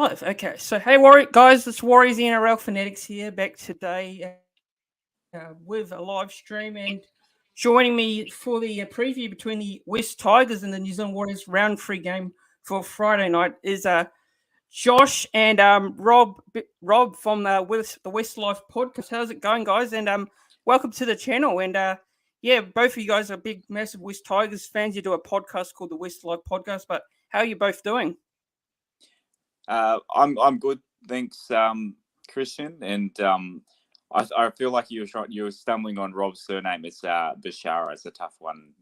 Live. Okay, so hey, guys, it's Warriors NRL Fanatics here, back today with a live stream, and joining me for the preview between the West Tigers and the New Zealand Warriors round 3 game for Friday night is Josh and Rob from the West Life podcast. How's it going, guys? And welcome to the channel. And yeah, both of you guys are big, massive West Tigers fans. You do a podcast called the West Life Podcast. But how are you both doing? I'm good, thanks, Christian. And I feel like you were stumbling on Rob's surname. It's Bechara. It's a tough one.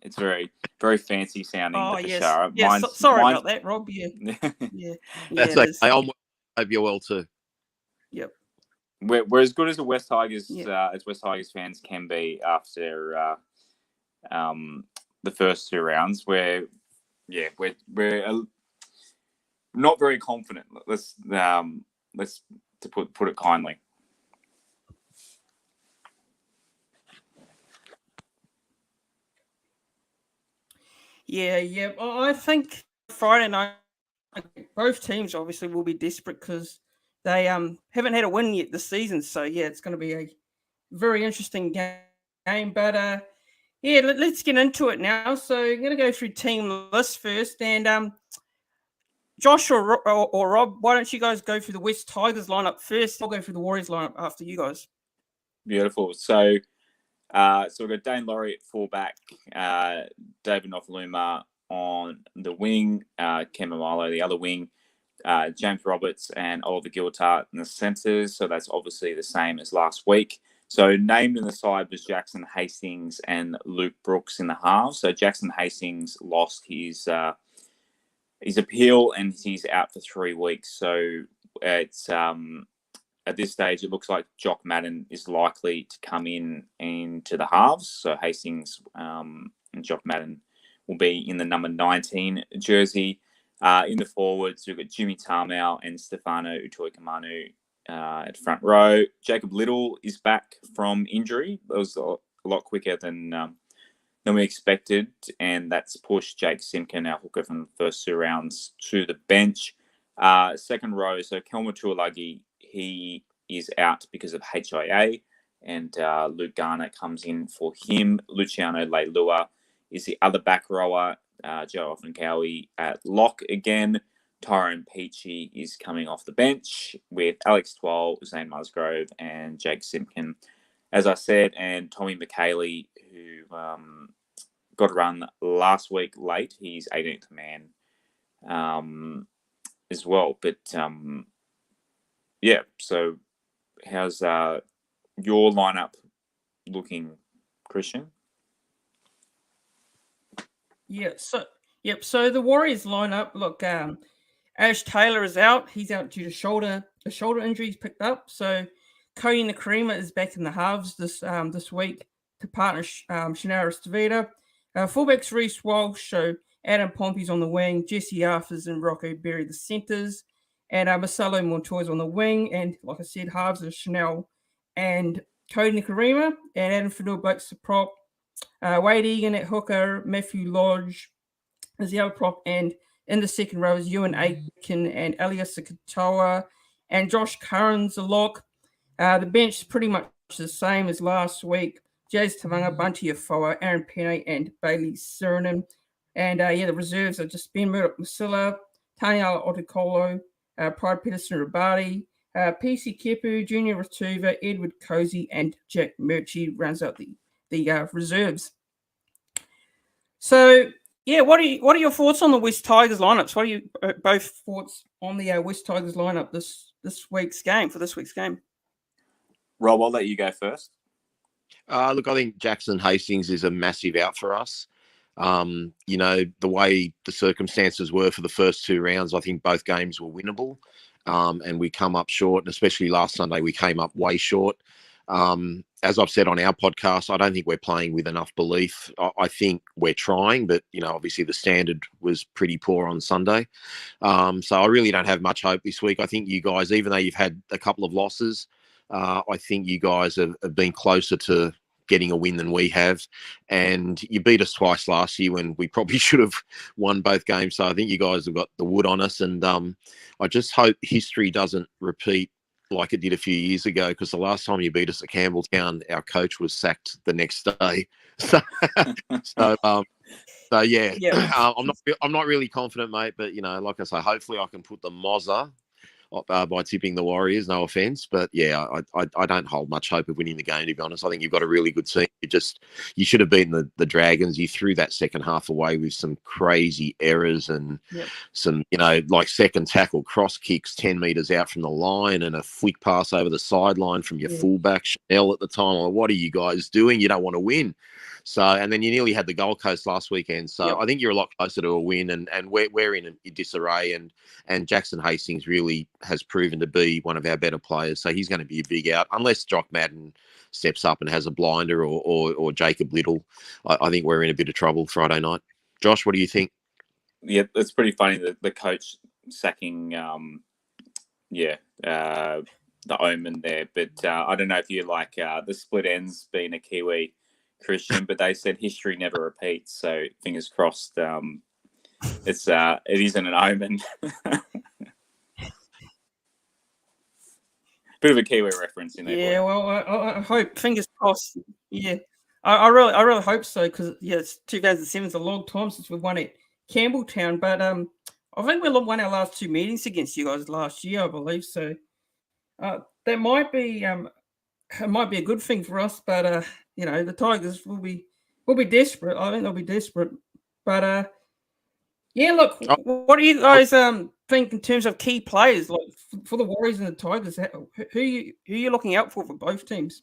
It's very, very fancy sounding. Oh, Bechara. Yes. Sorry about that, Rob. Yeah. That's okay. I hope you're well too. Yep. We're as good as the West Tigers, as West Tigers fans can be after the first 2 rounds. We're not very confident. Let's to put it kindly. Yeah. I think Friday night, both teams obviously will be desperate because they haven't had a win yet this season. So yeah, it's going to be a very interesting game. But yeah, let's get into it now. So I'm going to go through team list first, and Josh or Rob, why don't you guys go through the West Tigers lineup first? I'll go through the Warriors lineup after you guys. Beautiful. So we've got Dane Laurie at fullback, David Nofaluma on the wing, Kemba Milo the other wing, James Roberts and Oliver Giltart in the centres. So that's obviously the same as last week. So named in the side was Jackson Hastings and Luke Brooks in the halves. So Jackson Hastings lost his appeal and he's out for 3 weeks. So it's at this stage, it looks like Jock Madden is likely to come into the halves. So Hastings and Jock Madden will be in the number 19 jersey. In the forwards, we've got Jimmy Tarmow and Stefano Utoikamanu at front row. Jacob Little is back from injury. It was a lot quicker than we expected, and that's pushed Jake Simkin, our hooker from the first 2 rounds, to the bench. Second row, so Kelma Tuolagi, he is out because of HIA, and Luke Garner comes in for him. Luciano Leilua is the other back rower. Joe Offencowie at lock again. Tyrone Peachy is coming off the bench with Alex Twal, Zane Musgrove, and Jake Simpkin, as I said, and Tommy McKaylee, who got a run last week late. He's 18th man as well. But yeah, so how's your lineup looking, Christian? So the Warriors lineup, look, Ash Taylor is out. He's out due to shoulder injury he's picked up. So Cody Nakarima is back in the halves this week to partner Shannara Stavita. Fullbacks Reece Walsh, so Adam Pompey's on the wing, Jesse Arthurs and Rocco Berry the centres, and Marcelo Montoya's on the wing. And like I said, halves are Chanel and Cody Nakarima, and Adam Fiddleboat's the prop. Wade Egan at hooker, Matthew Lodge is the other prop, and in the second row is Ewan Aiken and Elias Katoa, and Josh Curran's the lock. The bench is pretty much the same as last week. Jazz Tavanga, Bunty Afoa, Aaron Penne, and Bailey Surinam. And the reserves are just Ben Murdoch-Masila, Taniela Otukolo, Pride Peterson Rabati, PC Kepu, Junior Ratuva, Edward Cozy, and Jack Murchie rounds out the reserves. So, yeah, what are your thoughts on the West Tigers lineups? What are you both thoughts on the West Tigers lineup this week's game? Rob, I'll let you go first. Look, I think Jackson Hastings is a massive out for us. The way the circumstances were for the first 2 rounds, I think both games were winnable, and we come up short. And especially last Sunday, we came up way short. As I've said on our podcast, I don't think we're playing with enough belief. I think we're trying, but, obviously the standard was pretty poor on Sunday. So I really don't have much hope this week. I think you guys, even though you've had a couple of losses, I think you guys have been closer to getting a win than we have. And you beat us twice last year when we probably should have won both games. So I think you guys have got the wood on us. And I just hope history doesn't repeat like it did a few years ago, because the last time you beat us at Campbelltown, our coach was sacked the next day. So, so yeah, Yeah. I'm not really confident, mate. But like I say, hopefully I can put the Mozza by tipping the Warriors. No offense, but yeah, I don't hold much hope of winning the game, to be honest. I think you've got a really good team. You should have beaten the Dragons. You threw that second half away with some crazy errors and some, like second tackle cross kicks 10 metres out from the line and a flick pass over the sideline from your fullback, Chanel, at the time. Like, what are you guys doing? You don't want to win. So, and then you nearly had the Gold Coast last weekend. So I think you're a lot closer to a win, and we're in a disarray, and Jackson Hastings really has proven to be one of our better players. So he's going to be a big out, unless Jock Madden steps up and has a blinder, or Jacob Little. I think we're in a bit of trouble Friday night. Josh, what do you think? Yeah, it's pretty funny that the coach sacking, the Omen there. But I don't know if you like the split ends being a Kiwi, Christian, but they said history never repeats. So fingers crossed. It isn't an omen. Bit of a Kiwi reference in there. Yeah, well, I hope, fingers crossed. Yeah, I really hope so, because it's 2007 is a long time since we won at Campbelltown, but I think we won our last two meetings against you guys last year, I believe. So that might be it might be a good thing for us, but the Tigers will be desperate. I think they'll be desperate, but yeah. Look, what do you guys think in terms of key players, like for the Warriors and the Tigers? Who are you looking out for both teams?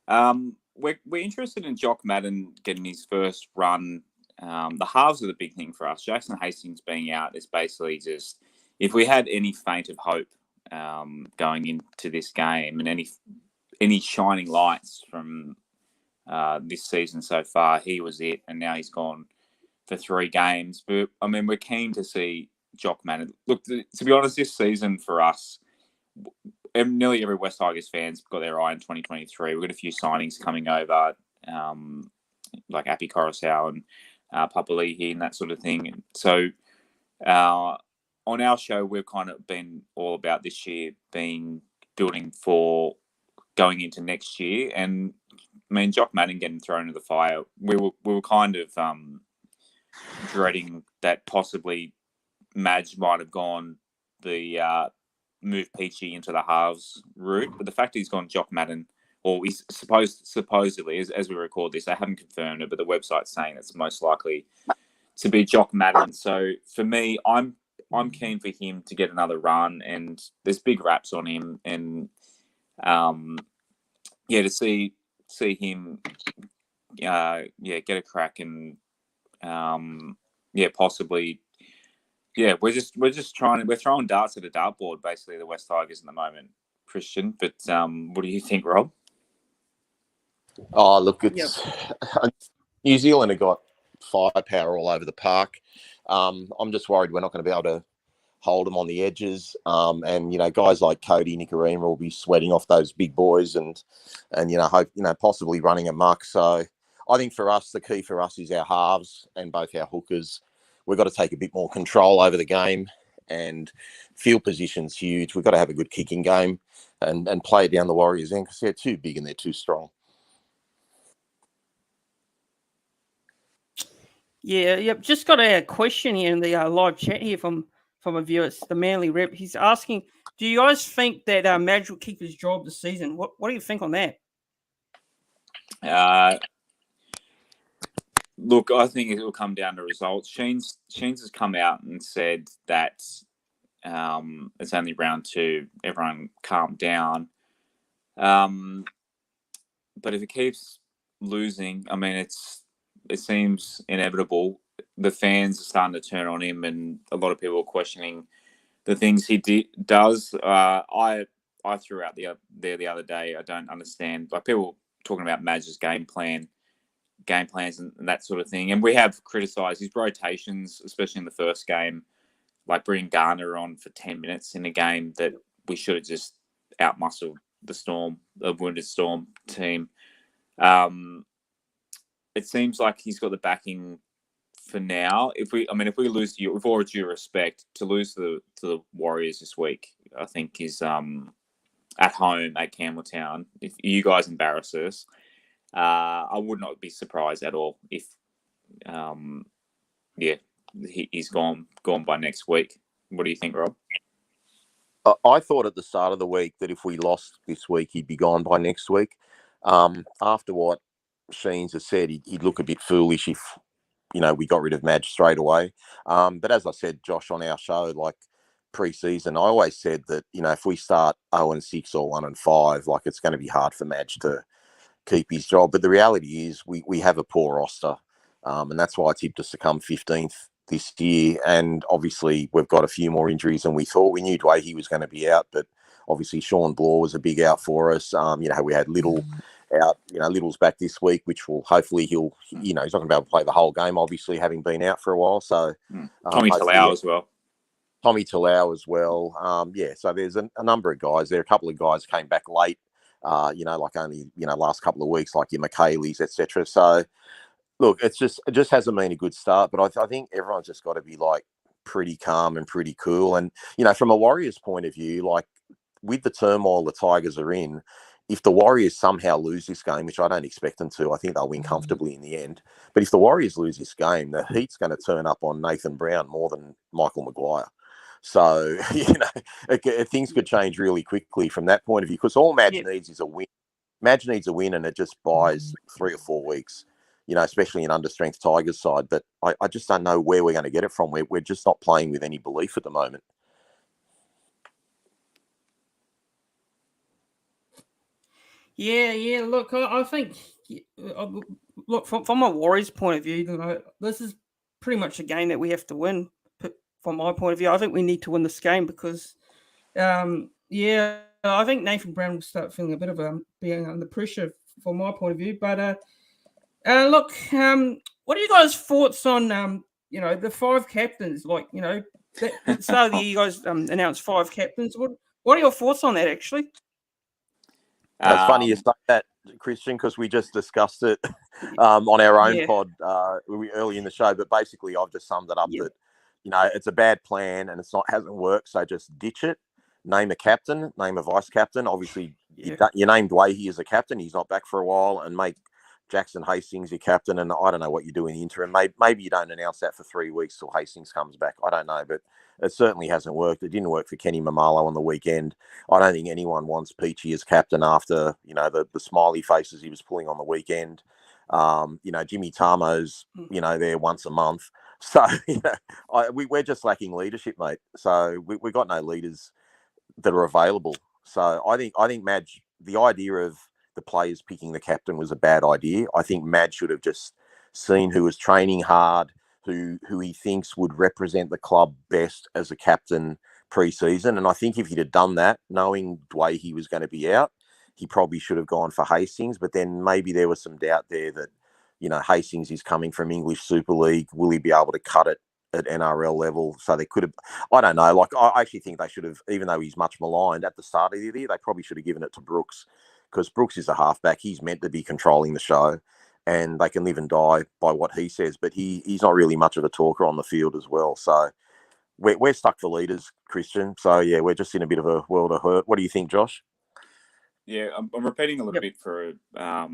We're interested in Jock Madden getting his first run. The halves are the big thing for us. Jackson Hastings being out is basically just, if we had any faint of hope going into this game, and any shining lights from this season so far, he was it. And now he's gone for 3 games. But I mean, we're keen to see Jock Madden. Look, to be honest, this season for us, nearly every West Tigers fan's got their eye on 2023. We've got a few signings coming over, like Api Coruscant and Papali'i and that sort of thing. So on our show, we've kind of been all about this year building for going into next year. And I mean, Jock Madden getting thrown into the fire, we were kind of dreading that possibly Madge might have gone the move Peachy into the halves route, but the fact he's gone Jock Madden, or he's supposedly, as we record this, they haven't confirmed it, but the website's saying it's most likely to be Jock Madden. So for me, I'm keen for him to get another run, and there's big raps on him, and to see him get a crack, and possibly. Yeah, we're throwing darts at a dartboard, basically, the West Tigers at the moment, Christian. But what do you think, Rob? Oh, look, it's New Zealand have got firepower all over the park. I'm just worried we're not going to be able to hold them on the edges. And guys like Cody Nicarima will be sweating off those big boys, and hope possibly running amok. So I think for us, the key for us is our halves and both our hookers. We've got to take a bit more control over the game, and field position's huge. We've got to have a good kicking game and play down the Warriors' end, because they're too big and they're too strong. Yeah, yep. Just got a question here in the live chat here from a viewer. It's the Manly Rep. He's asking, do you guys think that Madge will keep his job this season? What do you think on that? Look, I think it will come down to results. Sheens has come out and said that it's only round 2. Everyone calm down. But if it keeps losing, I mean, it seems inevitable. The fans are starting to turn on him, and a lot of people are questioning the things he does. I threw out the other day. I don't understand, like, people talking about Madge's game plans and that sort of thing. And we have criticised his rotations, especially in the first game, like bringing Garner on for 10 minutes in a game that we should have just out-muscled the Storm, the Wounded Storm team. It seems like he's got the backing for now. If we lose to you, with all due respect, to lose to the Warriors this week, I think is at home at Campbelltown. If you guys embarrass us, I would not be surprised at all if he's gone by next week. What do you think, Rob? I thought at the start of the week that if we lost this week, he'd be gone by next week. After what Sheens has said, he'd look a bit foolish if, we got rid of Madge straight away. But as I said, Josh, on our show, like pre-season, I always said that, if we start 0-6 or 1-5, like it's going to be hard for Madge to keep his job. But the reality is we have a poor roster. And that's why I tipped us to come 15th this year. And obviously we've got a few more injuries than we thought. We knew Dwayne was going to be out, but obviously Sean Bloor was a big out for us. We had Little out, Little's back this week, which will hopefully he's not going to be able to play the whole game, obviously having been out for a while. So Tommy Talau as well. Tommy Talau as well. So there's a number of guys there. A couple of guys came back late, like only, last couple of weeks, like your McKayleys, etc. So look, it just hasn't been a good start, but I think everyone's just got to be like pretty calm and pretty cool. And, from a Warriors point of view, like with the turmoil the Tigers are in, if the Warriors somehow lose this game, which I don't expect them to, I think they'll win comfortably in the end. But if the Warriors lose this game, the heat's going to turn up on Nathan Brown more than Michael Maguire. So, things could change really quickly from that point of view, because all Madge needs is a win. Madge needs a win, and it just buys 3 or 4 weeks, especially an understrength Tigers side. But I just don't know where we're going to get it from. We're just not playing with any belief at the moment. Yeah. Look, I think, look, from my Warriors' point of view, this is pretty much a game that we have to win. From my point of view, I think we need to win this game because, I think Nathan Brown will start feeling a bit of being under pressure from my point of view. But look, what are you guys' thoughts on the 5 captains? Like, at the start of the year, you guys announced 5 captains. What are your thoughts on that, actually? It's funny you say that, Christian, because we just discussed it on our own pod early in the show. But basically, I've just summed it up that it's a bad plan and hasn't worked. So just ditch it. Name a captain. Name a vice captain. Obviously, you named Wahey as a captain. He's not back for a while, and make Jackson Hastings your captain. And I don't know what you do in the interim. Maybe you don't announce that for 3 weeks till Hastings comes back. I don't know, but it certainly hasn't worked. It didn't work for Kenny Mamalo on the weekend. I don't think anyone wants Peachy as captain after, the smiley faces he was pulling on the weekend. Jimmy Tamo's, there once a month. So, we're just lacking leadership, mate. So we got no leaders that are available. So I think Madge, the idea of the players picking the captain was a bad idea. I think Madge should have just seen who was training hard, who he thinks would represent the club best as a captain pre-season. And I think if he'd have done that, knowing the way he was going to be out, he probably should have gone for Hastings. But then maybe there was some doubt there that, Hastings is coming from English Super League. Will he be able to cut it at NRL level? So they could have, I don't know. Like, I actually think they should have, even though he's much maligned at the start of the year, they probably should have given it to Brooks, because Brooks is a halfback. He's meant to be controlling the show, and they can live and die by what he says, but he's not really much of a talker on the field as well. So we're stuck for leaders, Christian. So, we're just in a bit of a world of hurt. What do you think, Josh? Yeah, I'm repeating a little bit for our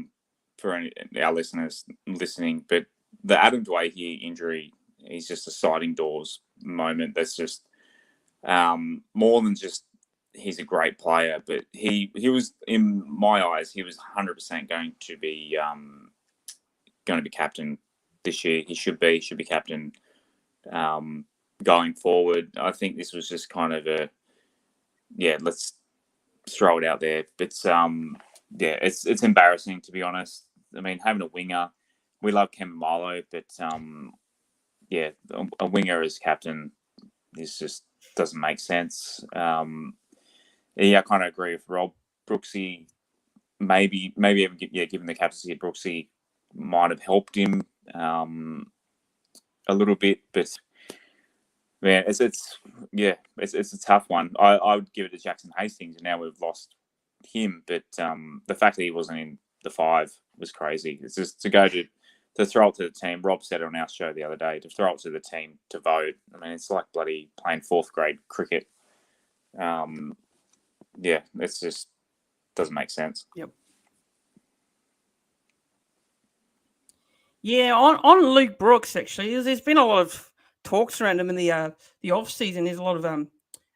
listeners listening, but the Adam Dwayne injury is just a sliding doors moment. That's just more than just he's a great player, but he was, in my eyes, he was 100% going to be captain this year. He should be captain going forward. I think this was just kind of let's throw it out there. It's it's embarrassing, to be honest. I mean, having a winger, we love Ken Malo, but a winger as captain just doesn't make sense. I kind of agree with Rob. Brooksy, maybe even given the captaincy of Brooksy might have helped him a little bit, but it's a tough one. I would give it to Jackson Hastings, and now we've lost him, but the fact that he wasn't in the 5 was crazy. It's just to throw it to the team. Rob said it on our show the other day, to throw it to the team to vote. I mean, it's like bloody playing 4th grade cricket. Yeah, it's just doesn't make sense. Yep. Yeah, on Luke Brooks, actually, there's been a lot of talks around him in the off season. There's a lot of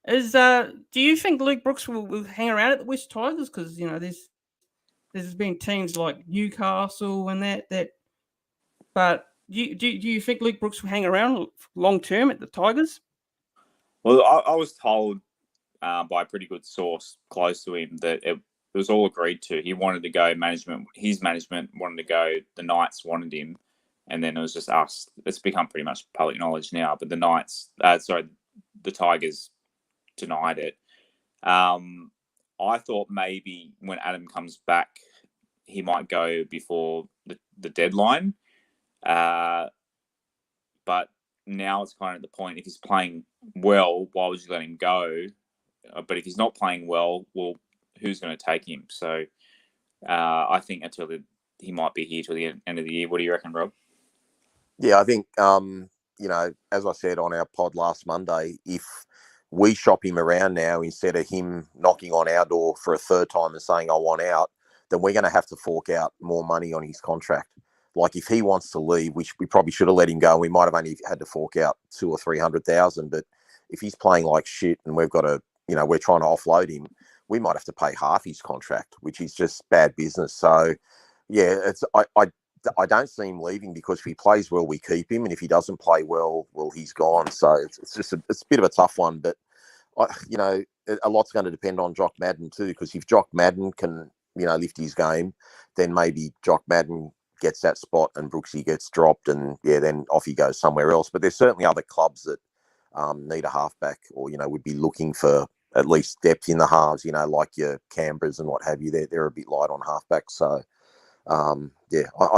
do you think Luke Brooks will hang around at the West Tigers? Because there's been teams like Newcastle and that. But do you think Luke Brooks will hang around long term at the Tigers? Well, I was told by a pretty good source close to him that it was all agreed to. He wanted to go. His management wanted to go. The Knights wanted him, and then it was just us. It's become pretty much public knowledge now. But the Tigers denied it. I thought maybe when Adam comes back, he might go before the deadline. But now it's kind of the point, if he's playing well, why would you let him go? But if he's not playing well, who's going to take him? So I think he might be here till the end of the year. What do you reckon, Rob? Yeah, I think, as I said on our pod last Monday, if we shop him around now instead of him knocking on our door for a 3rd time and saying, I want out, then we're going to have to fork out more money on his contract. Like, if he wants to leave, which we probably should have let him go, we might have only had to fork out 200,000 or 300,000. But if he's playing like shit and we've got to, we're trying to offload him, we might have to pay half his contract, which is just bad business. So, yeah, I don't see him leaving, because if he plays well, we keep him, and if he doesn't play well, he's gone. So it's just it's a bit of a tough one. But a lot's going to depend on Jock Madden too, because if Jock Madden can lift his game, then maybe Jock Madden gets that spot and Brooksy gets dropped, and then off he goes somewhere else. But there's certainly other clubs that need a halfback, or would be looking for at least depth in the halves. Like your Canberras and what have you. They're a bit light on halfback. So I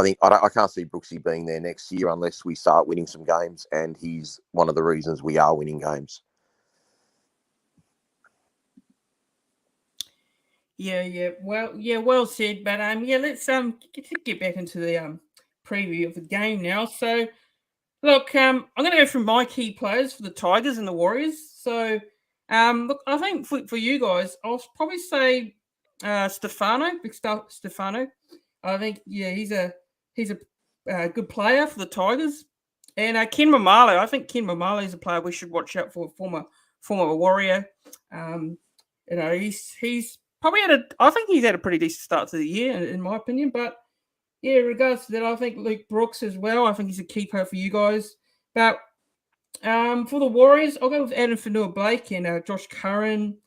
think I can't see Brooksy being there next year unless we start winning some games, and he's one of the reasons we are winning games. Yeah. Well said. But let's get back into the preview of the game now. So look, I'm going to go through my key players for the Tigers and the Warriors. So look, I think for you guys, I'll probably say Stefano. I think he's a good player for the Tigers. And Ken Mamalo, I think Ken Mamalo is a player we should watch out for. Former Warrior. He's probably I think he's had a pretty decent start to the year, in my opinion. But yeah, in regards to that, I think Luke Brooks as well. I think he's a key player for you guys. But for the Warriors, I'll go with Adam Fanua-Blake and Josh Curran,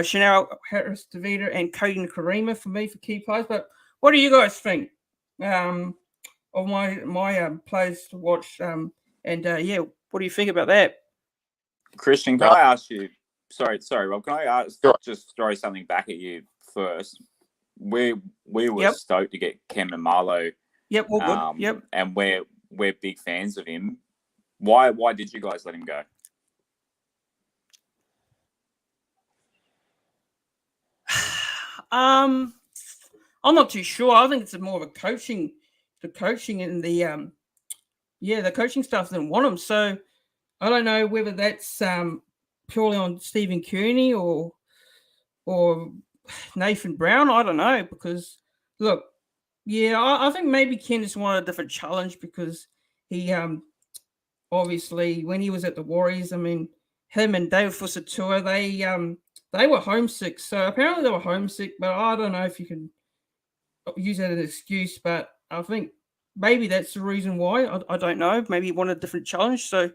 Chanel Harris-Tavita, and Cody Karima for me for key players. But what do you guys think of my players to watch? What do you think about that? Christian, can I ask you? Sorry, Rob. Can I just throw something back at you first? We were stoked to get Ken Mamalo. Yep, all good. Yep, and we're big fans of him. Why did you guys let him go? I'm not too sure. I think it's more of the coaching and the coaching staff didn't want him. So I don't know whether that's purely on Stephen Kearney or Nathan Brown. I don't know, because look, I think maybe Ken just wanted a different challenge, because he obviously when he was at the Warriors, I mean, him and David Fusatua, they were homesick. So apparently they were homesick, but I don't know if you can use that as an excuse. But I think maybe that's the reason why. I don't know. Maybe he wanted a different challenge. So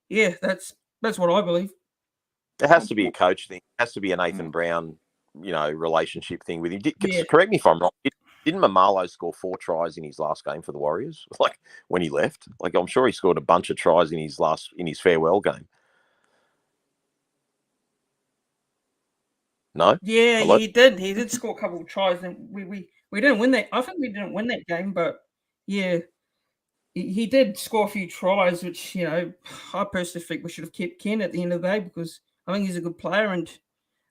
yeah, that's what I believe. It has to be a coach thing. It has to be a Nathan Brown, relationship thing with him. Correct me if I'm wrong. Didn't Mamalo score 4 tries in his last game for the Warriors? Like when he left, I'm sure he scored a bunch of tries in his farewell game. No. Yeah, hello? He did. He did score a couple of tries, and we didn't win that. I think we didn't win that game, but yeah, he did score a few tries, which I personally think we should have kept Ken at the end of the day, because I think he's a good player, and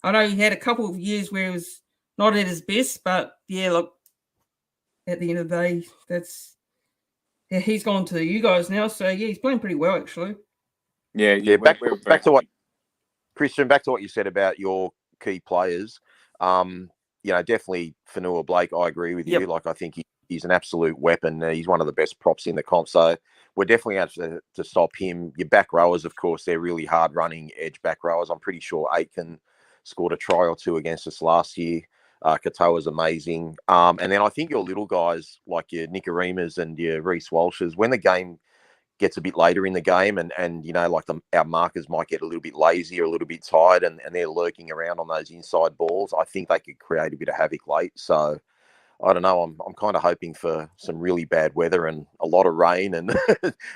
I know he had a couple of years where he was not at his best, but yeah, look, at the end of the day, he's gone to you guys now, so yeah, he's playing pretty well actually. Yeah. Back to what Christian, back to what you said about your key players. Definitely Fanua Blake. I agree with you. Like, I think he's an absolute weapon. He's one of the best props in the comp. So we're definitely going to stop him. Your back rowers, of course, they're really hard running edge back rowers. I'm pretty sure Aitken scored a try or two against us last year. Katoa's amazing. And then I think your little guys like your Nicarimas and your Reece Walshes, when the game gets a bit later in the game and like our markers might get a little bit lazy or a little bit tired and they're lurking around on those inside balls, I think they could create a bit of havoc late. So I don't know. I'm kind of hoping for some really bad weather and a lot of rain and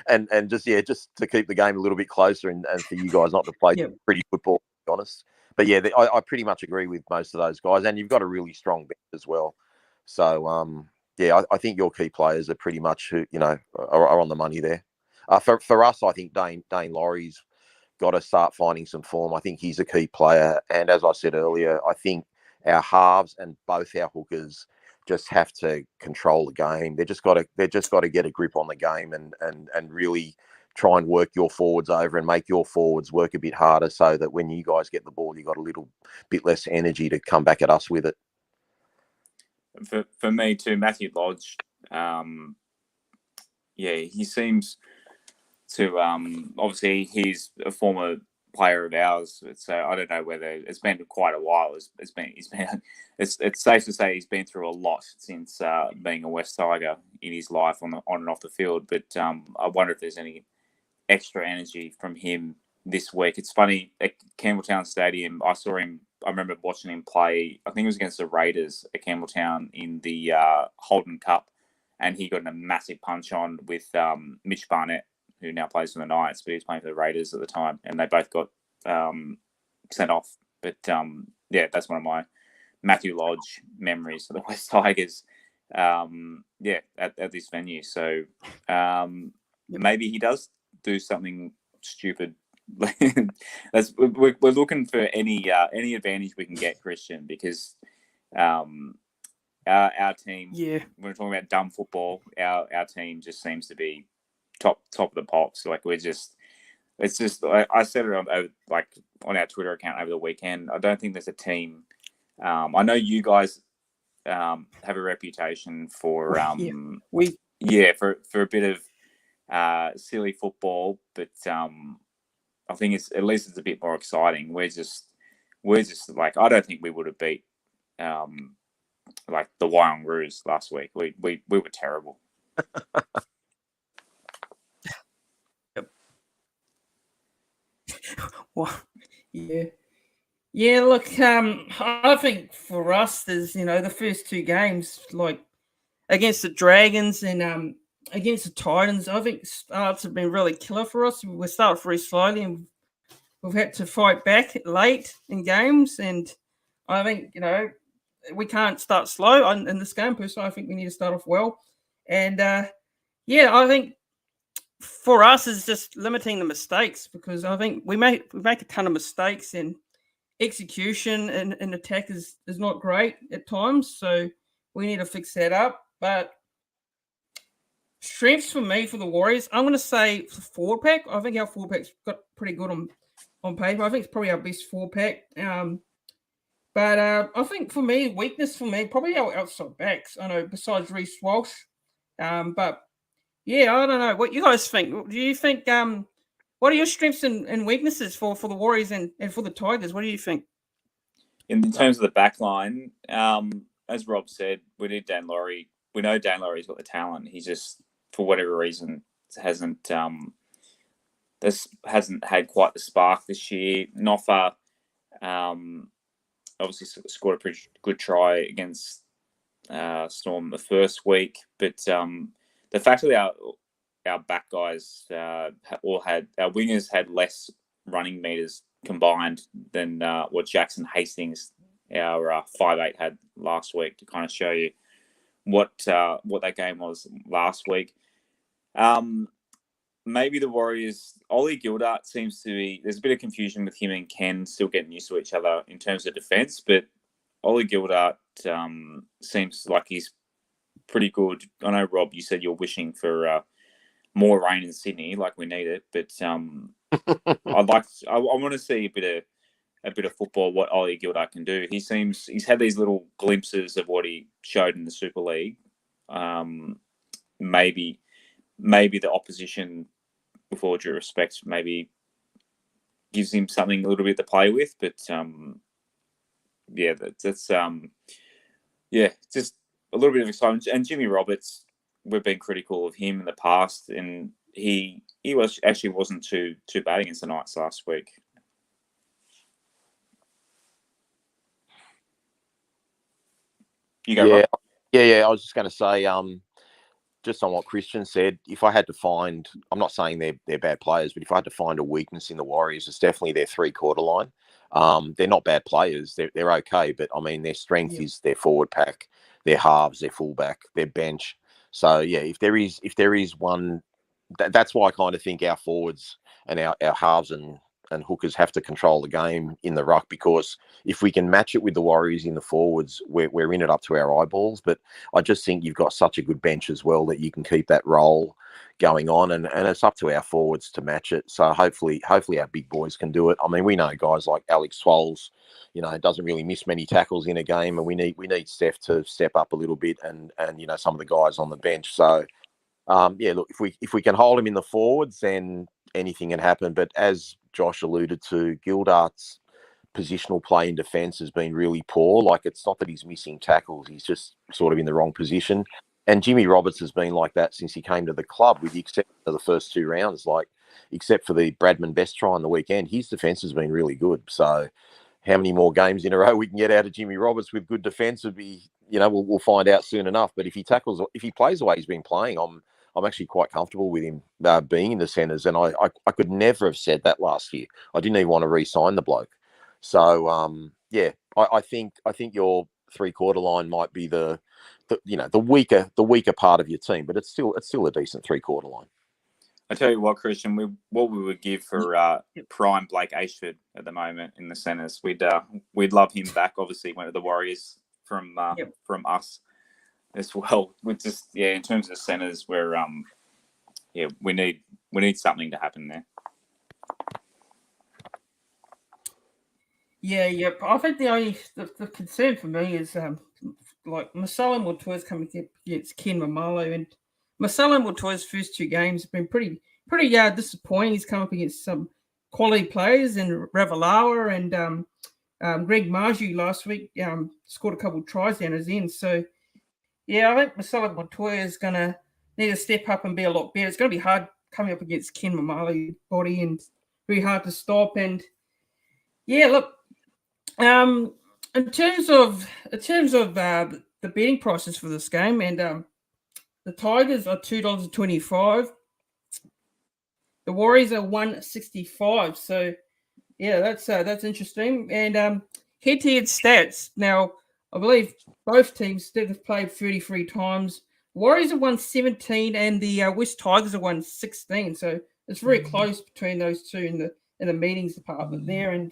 and just to keep the game a little bit closer and for you guys not to play pretty football, to be honest. But yeah, I pretty much agree with most of those guys, and you've got a really strong bench as well. So I think your key players are pretty much who are on the money there. For us, I think Dane Laurie's got to start finding some form. I think he's a key player, and as I said earlier, I think our halves and both our hookers just have to control the game. They're just got to get a grip on the game and really try and work your forwards over and make your forwards work a bit harder, so that when you guys get the ball, you got a little bit less energy to come back at us with it. For me too, Matthew Lodge. He seems to obviously he's a former player of ours, so I don't know whether it's been quite a while. It's safe to say he's been through a lot since being a West Tiger in his life on and off the field. But I wonder if there's any extra energy from him this week. It's funny, at Campbelltown Stadium, I remember watching him play. I think it was against the Raiders at Campbelltown in the Holden Cup, and he got a massive punch on with Mitch Barnett, who now plays for the Knights, but he was playing for the Raiders at the time, and they both got sent off. But that's one of my Matthew Lodge memories for the West Tigers. At this venue. So maybe he does do something stupid. We're looking for any advantage we can get, Christian, because our team. Yeah, we're talking about dumb football. Our team just seems to be top of the pops. Like it's just. I said it on our Twitter account over the weekend. I don't think there's a team. I know you guys have a reputation for for a bit of silly football, but I think it's a bit more exciting. We're just like, I don't think we would have beat like the Wyong-Roos last week. We were terrible. Well, yeah. Look, I think for us, there's the first two games, like against the Dragons and against the Titans, I think starts have been really killer for us. We started very slowly and we've had to fight back late in games. And I think, we can't start slow in this game. Personally, I think we need to start off well. And I think for us is just limiting the mistakes, because I think we make a ton of mistakes and execution and attack is not great at times. So we need to fix that up. But strengths for me for the Warriors, I'm going to say forward pack. I think our forward pack's got pretty good on paper. I think it's probably our best forward pack. But I think for me, weakness for me, probably our outside backs. I know besides Reece Walsh. But yeah, I don't know what you guys think. Do you think what are your strengths and weaknesses for the Warriors and for the Tigers? What do you think? In terms of the back line, as Rob said, we need Dan Laurie. We know Dan Laurie's got the talent. He just, for whatever reason, hasn't had quite the spark this year. Noffa obviously scored a pretty good try against Storm the first week, but the fact that our back guys our wingers had less running meters combined than what Jackson Hastings, our 5'8", had last week, to kind of show you what that game was last week. Maybe the Warriors, Ollie Gildart seems to be, there's a bit of confusion with him and Ken still getting used to each other in terms of defense, but Ollie Gildart seems like he's pretty good. I know, Rob, you said you're wishing for more rain in Sydney, like we need it. But I want to see a bit of football. What Ollie Gildart can do. He's had these little glimpses of what he showed in the Super League. Maybe the opposition, with all due respect, maybe gives him something a little bit to play with. But that's just a little bit of excitement. And Jimmy Roberts, we've been critical of him in the past, and he wasn't too bad against the Knights last week. You go, Rob. Yeah. I was just going to say, just on what Christian said, if I had to find, I'm not saying they're bad players, but if I had to find a weakness in the Warriors, it's definitely their 3-quarter line. They're not bad players. They're okay, but I mean, their strength is their forward pack, their halves, their fullback, their bench. So yeah, if there is one, that's why I kind of think our forwards and our halves and hookers have to control the game in the ruck, because if we can match it with the Warriors in the forwards, we're in it up to our eyeballs. But I just think you've got such a good bench as well that you can keep that role going on, and it's up to our forwards to match it. So hopefully our big boys can do it. I mean, we know guys like Alex Swolls, doesn't really miss many tackles in a game, and we need Steph to step up a little bit, and some of the guys on the bench. So look, if we can hold him in the forwards, then anything can happen. But as Josh alluded to, Gildart's positional play in defence has been really poor. Like, it's not that he's missing tackles, he's just sort of in the wrong position. And Jimmy Roberts has been like that since he came to the club, with the exception of the first 2 rounds. Like, except for the Bradman Best try on the weekend, his defence has been really good. So how many more games in a row we can get out of Jimmy Roberts with good defence would be, we'll find out soon enough. But if he plays the way he's been playing, I'm actually quite comfortable with him being in the centres, and I could never have said that last year. I didn't even want to re-sign the bloke. So I think your 3-quarter line might be the weaker part of your team, but it's still a decent 3-quarter line. I tell you what, Christian, what we would give for prime Blake Ashford at the moment in the centres. We'd love him back. Obviously, one of the Warriors from us as well. We just in terms of centres, we're we need something to happen there. Yeah. I think the concern for me is like Marcelo Montoya's coming against Ken Mamalo, and Marcelo Montoya's first 2 games have been pretty disappointing. He's come up against some quality players, and Ravalawa and Greg Marju last week scored a couple of tries down his end. So yeah, I think Marcelo Montoya is going to need to step up and be a lot better. It's going to be hard coming up against Ken Mamalo body, and very hard to stop. And yeah, look, in terms of the betting prices for this game, and the Tigers are $2.25. The Warriors are $1.65. So yeah, that's interesting. And head-to-head stats. Now, I believe both teams have played 33 times. Warriors are 117, and the West Tigers are 116. So it's very close between those two in the meetings department there. And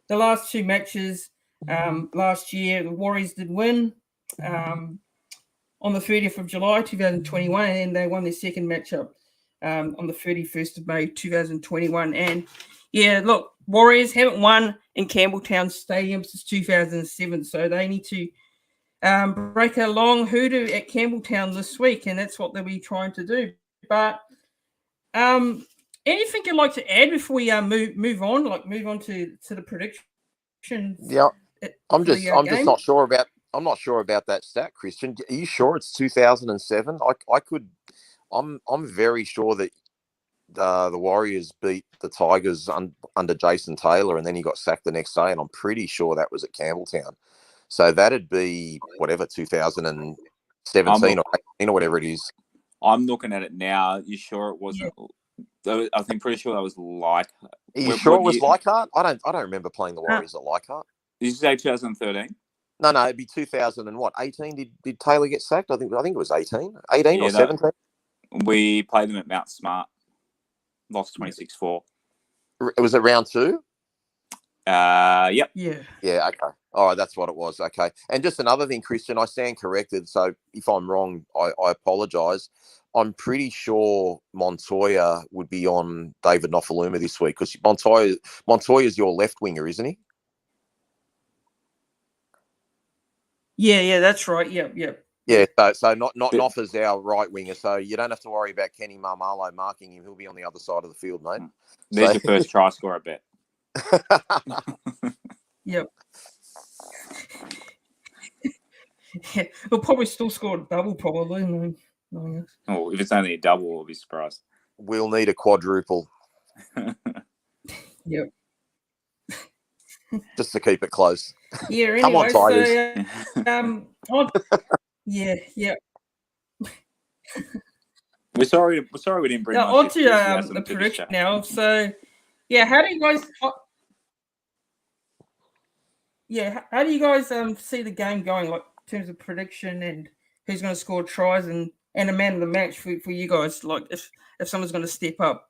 the last 2 matches last year, the Warriors did win on the 30th of July 2021, and they won their second matchup on the 31st of May 2021. And yeah, look, Warriors haven't won in Campbelltown Stadium since 2007, so they need to break a long hoodoo at Campbelltown this week, and that's what they'll be trying to do. But anything you'd like to add before we move on to the predictions? Yeah, I'm just not sure about. I'm not sure about that stat, Christian. Are you sure it's 2007? I'm very sure that the Warriors beat the Tigers under Jason Taylor, and then he got sacked the next day, and I'm pretty sure that was at Campbelltown. So that'd be whatever, 2017 or 18 or whatever it is. I'm looking at it now. You sure it wasn't? Yeah. I think pretty sure that was Leichhardt. Are you sure it was Leichhardt? I don't remember playing the Warriors at Leichhardt. Did you say 2013? No, it'd be 2018. Did Taylor get sacked? I think it was 18 or 17. We played them at Mount Smart. Lost 26-4. Was it round 2? Yep. Yeah. Yeah. Okay. All right, that's what it was. Okay. And just another thing, Christian, I stand corrected. So if I'm wrong, I apologise. I'm pretty sure Montoya would be on David Nofaluma this week because Montoya's your left winger, isn't he? Yeah, that's right. Yep. Yeah, so not Noffa's our right winger, so you don't have to worry about Kenny Marmalo marking him. He'll be on the other side of the field, mate. There's your first try scorer bet. Yep. Yeah, we'll probably still score a double, probably. No. Oh, if it's only a double, we'll be surprised. We'll need a quadruple. Yep. Just to keep it close. Yeah. Anyway, Come on, Tigers. Yeah. We're sorry we didn't bring. On to the prediction now. So, yeah, how do you guys? How do you guys see the game going, like in terms of prediction and who's going to score tries and a man of the match for you guys? Like if someone's going to step up.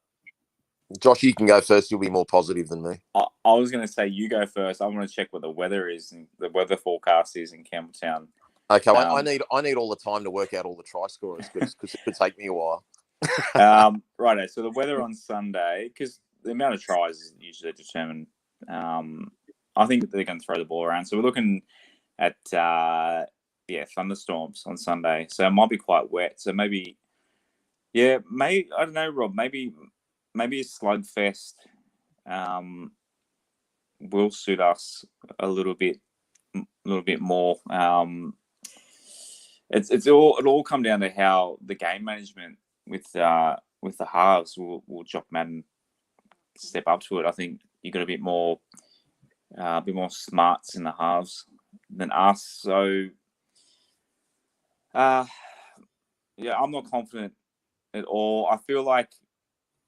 Josh, you can go first. You'll be more positive than me. I was going to say you go first. I want to check what the weather is and the weather forecast is in Campbelltown. Okay, I need all the time to work out all the try scorers because it could take me a while. Righto. So the weather on Sunday, because the amount of tries is usually determined. I think they're going to throw the ball around. So we're looking at thunderstorms on Sunday. So it might be quite wet. So maybe I don't know, Rob. Maybe a slugfest will suit us a little bit more. It all come down to how the game management with the halves will Jock Madden step up to it. I think you got a bit more smarts in the halves than us. So I'm not confident at all. I feel like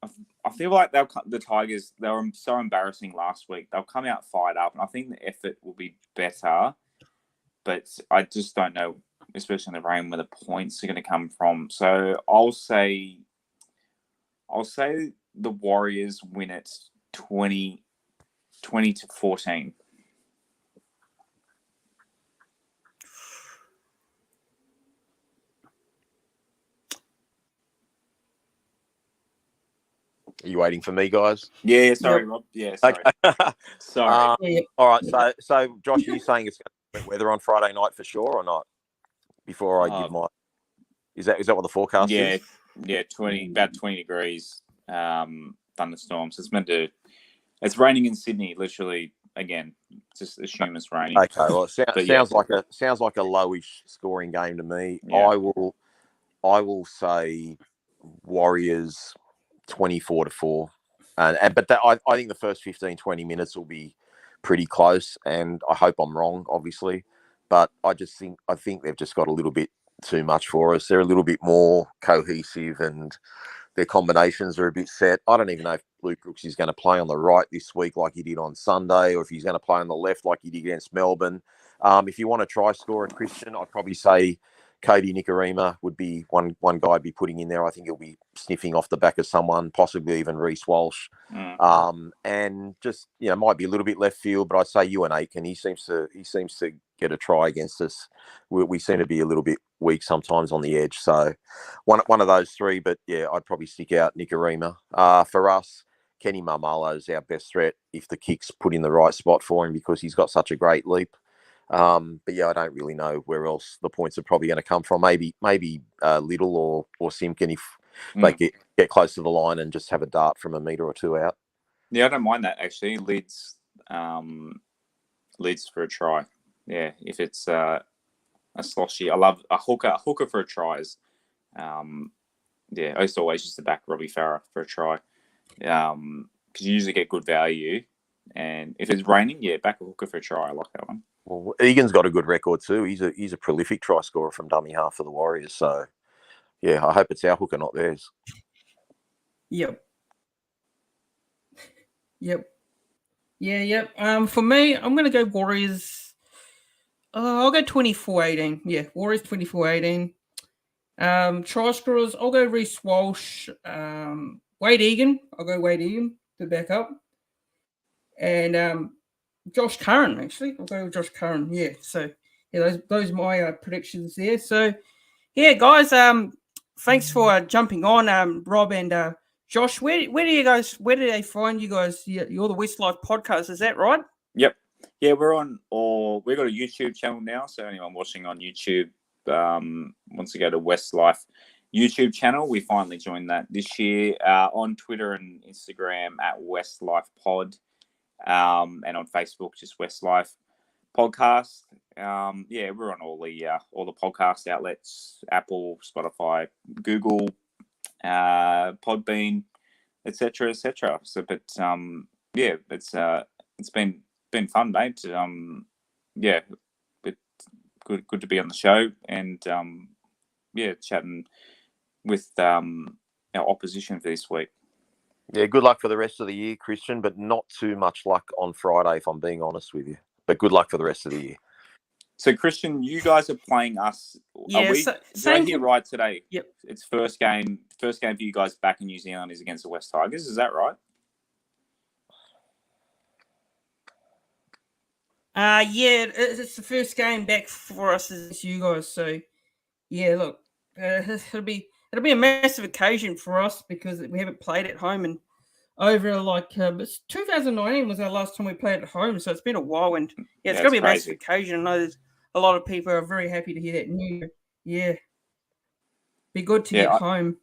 the Tigers, they were so embarrassing last week. They'll come out fired up, and I think the effort will be better. But I just don't know, especially in the rain, where the points are going to come from. So I'll say the Warriors win it 20 to 14. Are you waiting for me, guys? Yeah, sorry, Rob. Yeah, sorry. Okay. Sorry. All right. So Josh, are you saying it's going to be weather on Friday night for sure or not? Before I give my, is that what the forecast is? Yeah, about 20 degrees. Thunderstorms. It's raining in Sydney. Literally, again, just assume it's raining. Okay. Well, it sounds like a lowish scoring game to me. Yeah. I will say Warriors 24-4, but I think the first 15-20 minutes will be pretty close, and I hope I'm wrong, obviously, but I think they've just got a little bit too much for us. They're a little bit more cohesive, and their combinations are a bit set. I don't even know if Luke Brooks is going to play on the right this week like he did on Sunday, or if he's going to play on the left like he did against Melbourne. If you want to try score a Christian, I'd probably say Cody Nikorima would be one guy I'd be putting in there. I think he'll be sniffing off the back of someone, possibly even Reece Walsh. And just, might be a little bit left field, but I'd say Ewan Aitken. He seems to get a try against us. We seem to be a little bit weak sometimes on the edge. So one of those three, but yeah, I'd probably stick out Nikorima. For us, Kenny Marmalo is our best threat if the kick's put in the right spot for him because he's got such a great leap. But yeah, I don't really know where else the points are probably going to come from. Maybe Little or Simpkin if they get close to the line and just have a dart from a metre or two out. Yeah, I don't mind that actually. Leads for a try. Yeah, if it's a sloshy, I love a hooker for a tries. I used to always used to back Robbie Farah for a try. Because you usually get good value, and if it's raining, back a hooker for a try. I like that one. Well, Egan's got a good record too. He's a prolific try scorer from dummy half for the Warriors. So, yeah, I hope it's our hooker, not theirs. Yep. For me, I'm going to go Warriors. I'll go 24-18. Yeah, Warriors 24-18. Try scorers, I'll go Reece Walsh. Wade Egan. I'll go Wade Egan to back up. And Josh Curran, actually. I'll go with Josh Curran. Yeah. So yeah, those are my predictions there. So yeah, guys, thanks for jumping on, Rob and Josh. Where do you guys? Where do they find you guys? You're the Westlife podcast, is that right? Yep. Yeah, we're on we've got a YouTube channel now, so anyone watching on YouTube wants to go to Westlife YouTube channel. We finally joined that this year. On Twitter and Instagram at Westlife Pod, and on Facebook just Westlife Podcast. Yeah, we're on all the podcast outlets: Apple, Spotify, Google, Podbean, etc., etc. So, but yeah, it's been fun, mate. Yeah, it's good to be on the show, and yeah, chatting with our opposition for this week. Yeah, good luck for the rest of the year, Christian, but not too much luck on Friday, if I'm being honest with you. But good luck for the rest of the year. So, Christian, you guys are playing us. Yeah, did I hear right today? Yep. It's first game for you guys back in New Zealand is against the West Tigers. Is that right? Yeah, it's the first game back for us as you guys. So yeah, look, it'll be a massive occasion for us because we haven't played at home and over 2019 was our last time we played at home, so it's been a while. And yeah, it's going to be a massive occasion. I know there's a lot of people are very happy to hear that news. Yeah, be good to get home.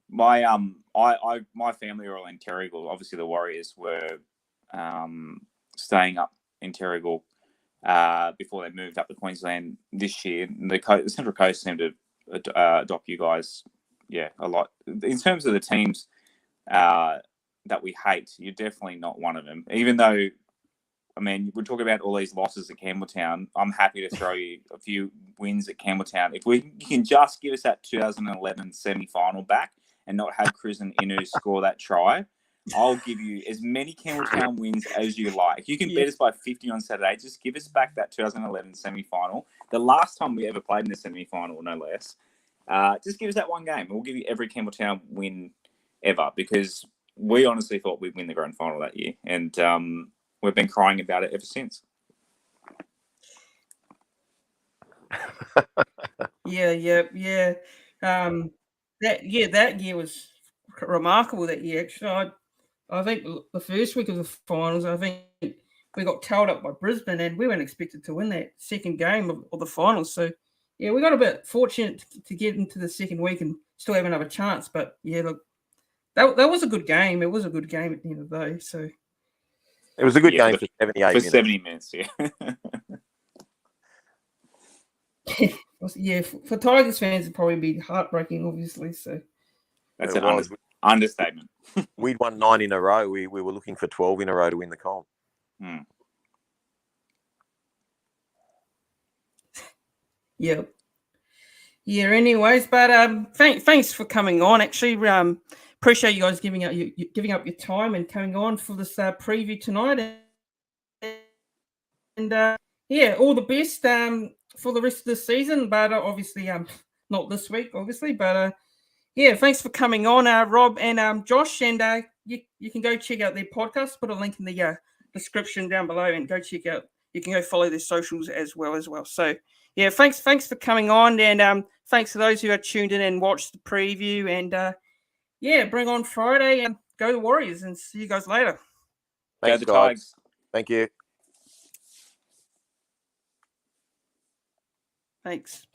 My my family are all in Terrigal. Obviously, the Warriors were staying up in Terrigal before they moved up to Queensland this year. The Central Coast seemed to adopt you guys, a lot. In terms of the teams that we hate, you're definitely not one of them. Even though, I mean, we're talking about all these losses at Campbelltown. I'm happy to throw you a few wins at Campbelltown. If you can just give us that 2011 semi-final back and not have Chris and Inu score that try, I'll give you as many Campbelltown wins as you like. You can beat us by 50 on Saturday. Just give us back that 2011 semi-final. The last time we ever played in the semi-final, no less. Just give us that one game. We'll give you every Campbelltown win ever because we honestly thought we'd win the grand final that year. And we've been crying about it ever since. Yeah. That year was remarkable. That year, actually, I think the first week of the finals, I think we got tailed up by Brisbane, and we weren't expected to win that second game of the finals. So yeah, we got a bit fortunate to get into the second week and still have another chance. But yeah, look, that was a good game. It was a good game at the end of the day. So it was a good game for 78 minutes. For 70 minutes, yeah. Yeah, for Tigers fans, it'd probably be heartbreaking, obviously. So that's an understatement. We'd won 9 in a row. We were looking for 12 in a row to win the comp. Yeah. Anyways, but thanks for coming on. Actually, appreciate you guys giving up your time and coming on for this preview tonight. And all the best for the rest of the season. But obviously, not this week, obviously. But thanks for coming on, Rob and Josh. And you can go check out their podcast. Put a link in the description down below, and go check out. You can go follow their socials as well. So yeah, thanks for coming on, and thanks to those who are tuned in and watched the preview. And bring on Friday and go the Warriors, and see you guys later. Thanks, guys. Thank you. Thanks.